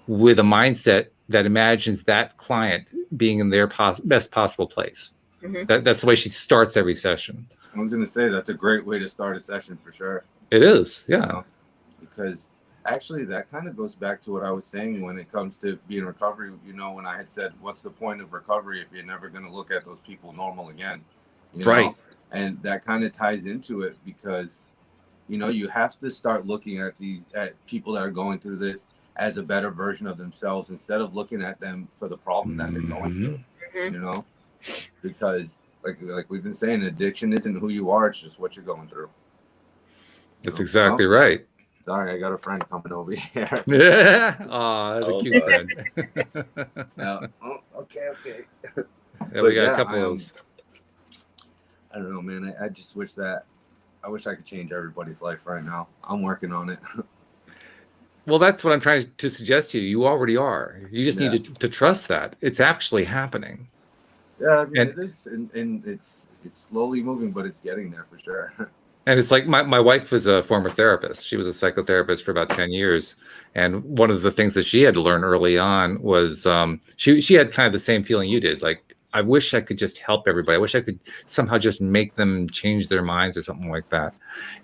with a mindset that imagines that client being in their best possible place. That's the way she starts every session. I was going to say that's a great way to start a session for sure. It is, yeah. You know? Because actually that kind of goes back to what I was saying when it comes to being in recovery. You know, when I had said, what's the point of recovery if you're never going to look at those people normal again? You right. know? And that kind of ties into it, because, you know, you have to start looking at people that are going through this as a better version of themselves, instead of looking at them for the problem that they're going through, you know, because like we've been saying, addiction isn't who you are. It's just what you're going through. That's exactly right. Sorry, I got a friend coming over here. Yeah. Oh, that's a cute friend. Okay. Yeah, we got a couple of those. I don't know, man. I just wish I could change everybody's life right now. I'm working on it. Well, that's what I'm trying to suggest to you. You already are. You just need to trust that it's actually happening. Yeah, I mean, it is, and it's slowly moving, but it's getting there for sure. And it's like my wife was a former therapist. She was a psychotherapist for about 10 years. And one of the things that she had to learn early on was she had kind of the same feeling you did. Like, I wish I could just help everybody. I wish I could somehow just make them change their minds or something like that.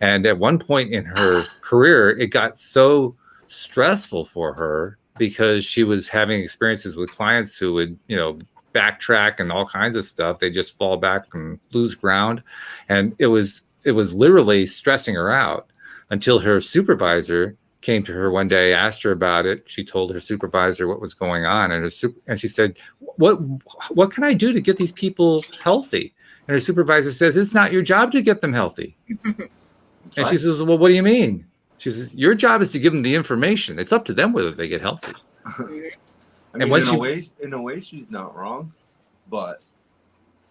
And at one point in her career, it got so stressful for her, because she was having experiences with clients who would, you know, backtrack and all kinds of stuff. They just fall back and lose ground. And it was literally stressing her out, until her supervisor came to her one day, asked her about it. She told her supervisor what was going on, and she said, what can I do to get these people healthy? And her supervisor says, it's not your job to get them healthy. And she says, well, what do you mean? She says, your job is to give them the information. It's up to them whether they get healthy. I mean, in a way, she's not wrong, but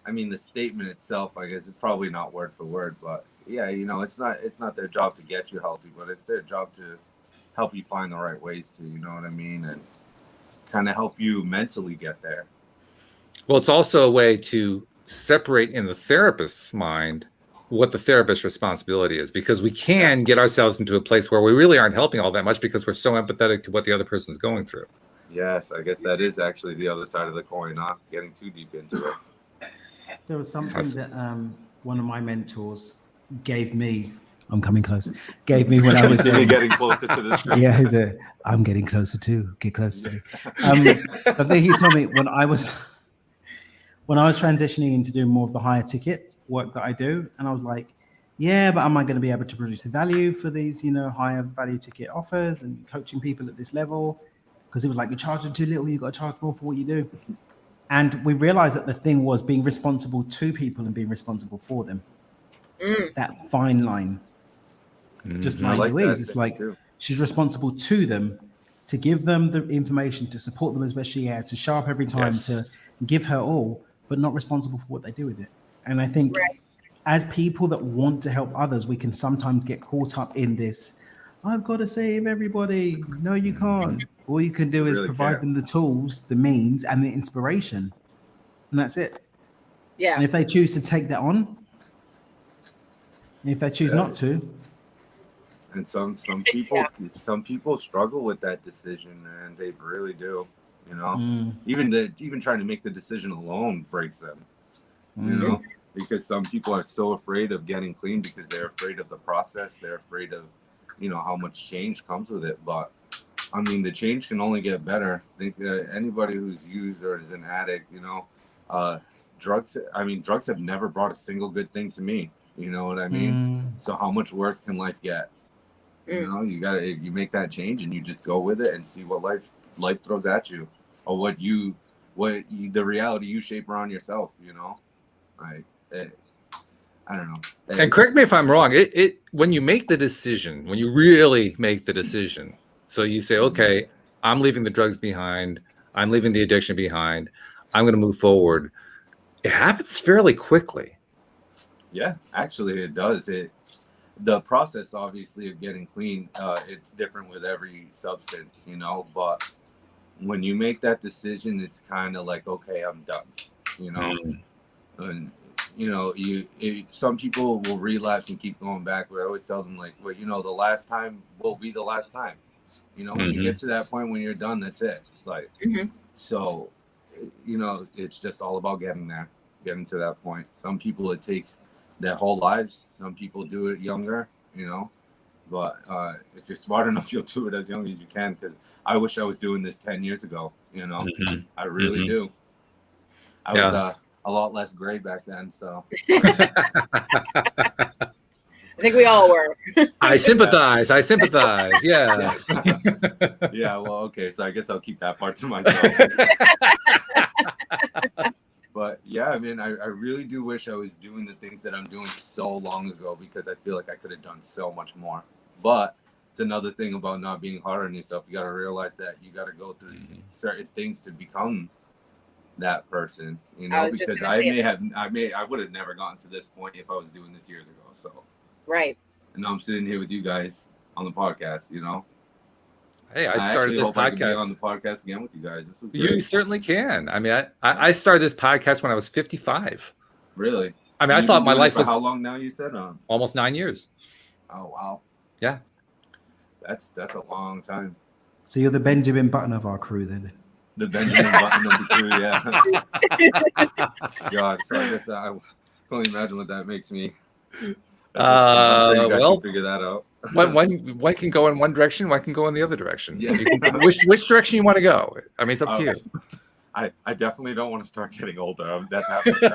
I mean, the statement itself, I guess, it's probably not word for word, but yeah, you know, it's not their job to get you healthy, but it's their job to help you find the right ways to, you know what I mean, and kind of help you mentally get there. Well, it's also a way to separate in the therapist's mind what the therapist's responsibility is, because we can get ourselves into a place where we really aren't helping all that much because we're so empathetic to what the other person's going through. Yes, I guess that is actually the other side of the coin, not getting too deep into it. There was something that one of my mentors gave me. I'm coming close. Gave me when I was getting closer to the street. Yeah, I'm getting closer too. Get closer to me. I think he told me when I was transitioning into doing more of the higher ticket work that I do, and I was like, yeah, but am I going to be able to produce the value for these, you know, higher value ticket offers and coaching people at this level? Because it was like, you're charging too little, you've got to charge more for what you do. And we realized that the thing was being responsible to people and being responsible for them. That fine line. Just like Louise, it's like she's responsible to them, to give them the information, to support them as best she has, to show up every time, to give her all, but not responsible for what they do with it. And I think as people that want to help others, we can sometimes get caught up in this, I've got to save everybody. No, you can't. All you can do is provide them the tools, the means, and the inspiration. And that's it. Yeah. And if they choose to take that on, and if they choose not to. And some people struggle with that decision, and they really do. You know, even trying to make the decision alone breaks them. You know, because some people are still afraid of getting clean because they're afraid of the process. They're afraid of, you know, how much change comes with it. But I mean, the change can only get better. I think anybody who's used or is an addict, you know, drugs have never brought a single good thing to me. You know what I mean? So how much worse can life get? You know, you make that change and you just go with it and see what life throws at you, or the reality you shape around yourself. You know, I don't know. And correct me if I'm wrong. When you make the decision, when you really make the decision, so you say, okay, I'm leaving the drugs behind, I'm leaving the addiction behind, I'm going to move forward. It happens fairly quickly. Yeah, actually, it does. The process, obviously, of getting clean, it's different with every substance, you know. But when you make that decision, it's kind of like, okay, I'm done, you know. And you know, some people will relapse and keep going back. But I always tell them, like, well, you know, the last time will be the last time. You know, when you get to that point when you're done, that's it. Like, so, you know, it's just all about getting to that point. Some people it takes their whole lives. Some people do it younger, you know. But if you're smart enough, you'll do it as young as you can. Because I wish I was doing this 10 years ago. You know, I really do. I was a lot less gray back then, so. I think we all were. I sympathize. Yes. Yeah. Well, okay. So I guess I'll keep that part to myself. But yeah, I mean, I really do wish I was doing the things that I'm doing so long ago, because I feel like I could have done so much more. But it's another thing about not being hard on yourself. You got to realize that you got to go through certain things to become that person, you know, because I would have never gotten to this point if I was doing this years ago. So. Right. And now I'm sitting here with you guys on the podcast, you know. Hey, I started this podcast. I could be on the podcast again with you guys. This was great. You certainly can. I mean, I started this podcast when I was 55. Really? I mean, I thought my life was how long now? You said almost 9 years. Oh wow. Yeah. That's a long time. So you're the Benjamin Button of our crew, then. The Benjamin Button of the crew, yeah. God, so I guess I can only imagine what that makes me. So you guys can figure that out. one can go in one direction, one can go in the other direction. Yeah. Which direction you want to go? I mean, it's up to you. I definitely don't want to start getting older. That's happening.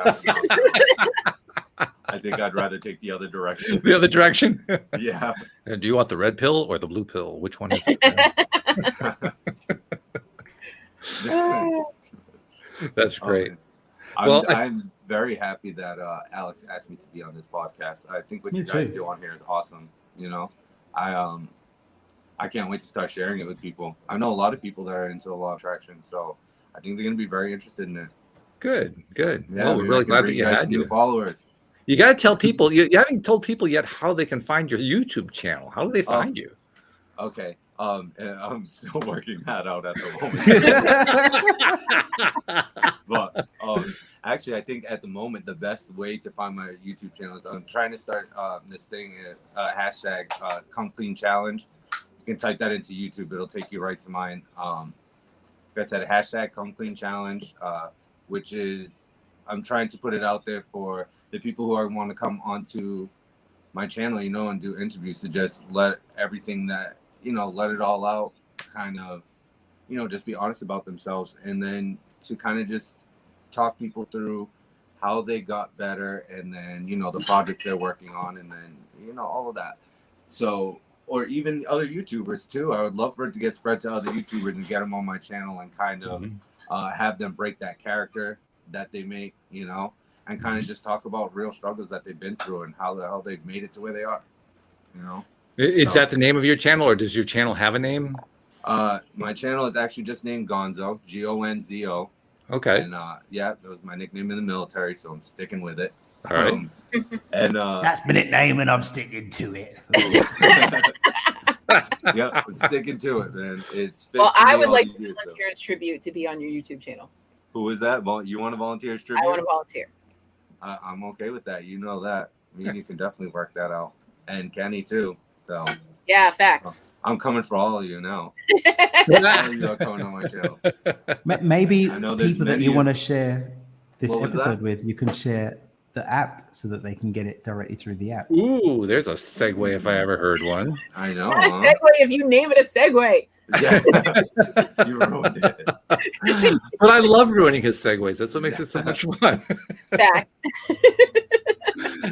I think I'd rather take the other direction. The other direction? Yeah. And do you want the red pill or the blue pill? Which one is it? That's great. I'm very happy that Alyx asked me to be on this podcast. I think what you guys do on here is awesome. You know, I can't wait to start sharing it with people. I know a lot of people that are into the law of attraction, so I think they're going to be very interested in it. Good. Yeah, well, we're really glad that you had new followers. You got to tell people. You haven't told people yet how they can find your YouTube channel. How do they find you? Okay. I'm still working that out at the moment. But actually, I think at the moment the best way to find my YouTube channel is I'm trying to start this thing hashtag Come Clean Challenge. You can type that into YouTube; it'll take you right to mine. Like I said, hashtag Come Clean Challenge, which is I'm trying to put it out there for the people who want to come onto my channel, and do interviews, to just let everything that, let it all out, kind of, just be honest about themselves, and then to kind of just talk people through how they got better, and then, the projects they're working on, and then, all of that. So, or even other YouTubers too. I would love for it to get spread to other YouTubers and get them on my channel and kind of have them break that character that they make, and kind of just talk about real struggles that they've been through and how the hell they've made it to where they are, Is that the name of your channel, or does your channel have a name? My channel is actually just named Gonzo, Gonzo. Okay. And that was my nickname in the military, so I'm sticking with it. All right. And that's my nickname, and I'm sticking to it. Yep, I'm sticking to it, man. I would like volunteers tribute to be on your YouTube channel. Who is that? You want to volunteer tribute? I want to volunteer. I'm okay with that. You know that. Me and you can definitely work that out, and Kenny too. So yeah, facts. I'm coming for all of you now. All of you are coming on my channel. Maybe people that you want to share this episode with, you can share the app so that they can get it directly through the app. Ooh, there's a segue if I ever heard one. I know. It's not a segue if you name it a segue. Yeah, you ruined it. But I love ruining his segues. That's what makes it so much fun. Fact.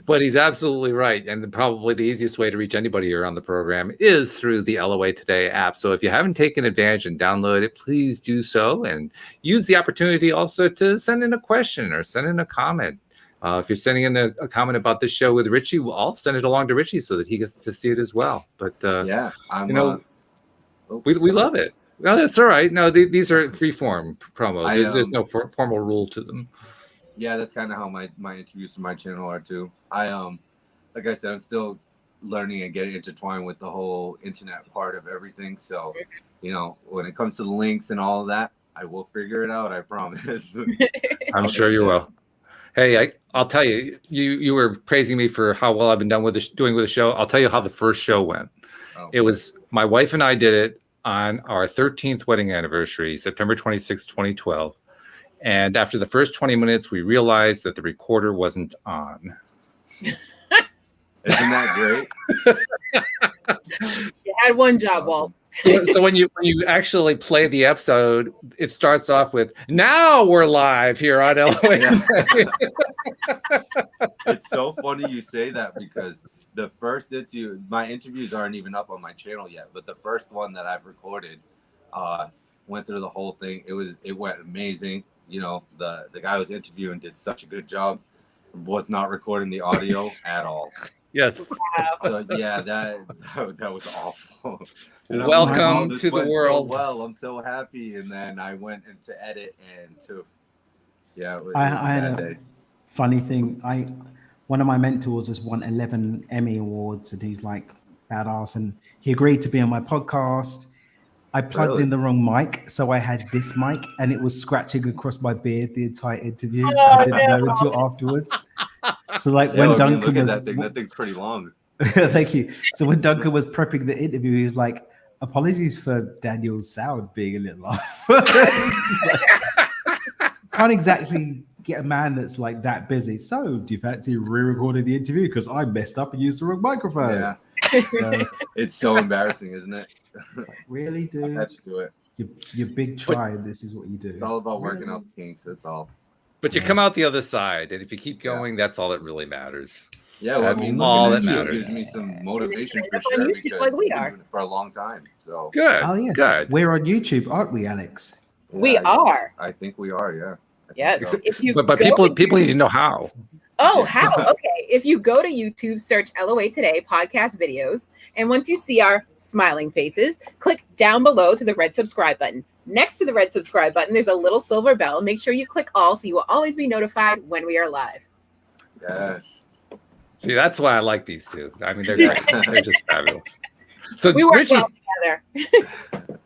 But he's absolutely right. And probably the easiest way to reach anybody here on the program is through the LOA Today app. So if you haven't taken advantage and download it, please do so. And use the opportunity also to send in a question or send in a comment. If you're sending in a comment about this show with Richie, I'll send it along to Richie so that he gets to see it as well. But, we love it. No, that's all right. No, these are free-form promos. There's no formal rule to them. Yeah, that's kind of how my interviews to my channel are too. Like I said, I'm still learning and getting intertwined with the whole internet part of everything. So, when it comes to the links and all of that, I will figure it out. I promise. I'm sure you will. Hey, I'll tell you. You were praising me for how well I've been doing with the show. I'll tell you how the first show went. Oh, it was my wife and I did it on our 13th wedding anniversary, September 26, 2012. And after the first 20 minutes, we realized that the recorder wasn't on. Isn't that great? You had one job, Walt. So when you actually play the episode, it starts off with, "Now we're live here on LOA." It's so funny you say that, because the first interview, my interviews aren't even up on my channel yet, but the first one that I've recorded went through the whole thing. It went amazing. The guy I was interviewing did such a good job. Was not recording the audio at all. Yes. Wow. So yeah, that was awful. And welcome to the world. So well, I'm so happy. And then I went into edit and I had a funny thing. One of my mentors has won 11 Emmy Awards, and he's like badass, and he agreed to be on my podcast. I plugged in the wrong mic, so I had this mic, and it was scratching across my beard the entire interview. I didn't know until afterwards. So when Duncan was... That thing's pretty long. Thank you. So when Duncan was prepping the interview, he was like, "Apologies for Daniel's sound being a little off." Can't exactly get a man that's like that busy. So do you fancy re-recording the interview? Because I messed up and used the wrong microphone. Yeah. So, it's so embarrassing, isn't it? Really, dude? I have to do it. You're big try. This is what you do. It's all about working out the kinks. That's all. But you come out the other side, and if you keep going, that's all that really matters. Yeah, well, that's all that matters. Gives me some motivation for sure, because I've been doing it for a long time. So good. Oh yes, good. We're on YouTube, aren't we, Alyx? Yeah, we are. I think we are. Yeah. Yes. So. But people need to know how. Oh, how? Okay. If you go to YouTube, search LOA Today podcast videos, and once you see our smiling faces, click down below to the red subscribe button. Next to the red subscribe button, there's a little silver bell. Make sure you click all so you will always be notified when we are live. Yes. See, that's why I like these two. I mean, they're great. They're just fabulous. So, we work Richie, well together.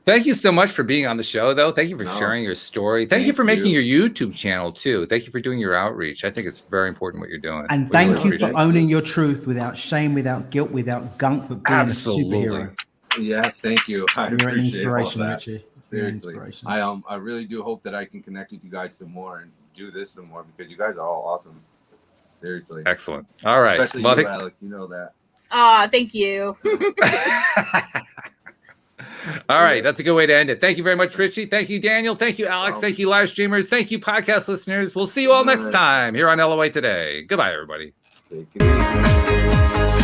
Thank you so much for being on the show, though. Thank you for sharing your story. Thank you for making your YouTube channel, too. Thank you for doing your outreach. I think it's very important what you're doing. And thank you for owning your truth without shame, without guilt, without gunk, but being a superhero. Yeah, thank you. You're an inspiration, Richie. Seriously. I really do hope that I can connect with you guys some more and do this some more because you guys are all awesome. Seriously. Excellent. All right. Especially you, Alyx. You know that. Thank you. All right, that's a good way to end it. Thank you very much, Richie. Thank you, Daniel. Thank you, Alyx. Thank you, live streamers. Thank you, podcast listeners. We'll see you all next time here on LOA Today. Goodbye, everybody. Take it easy.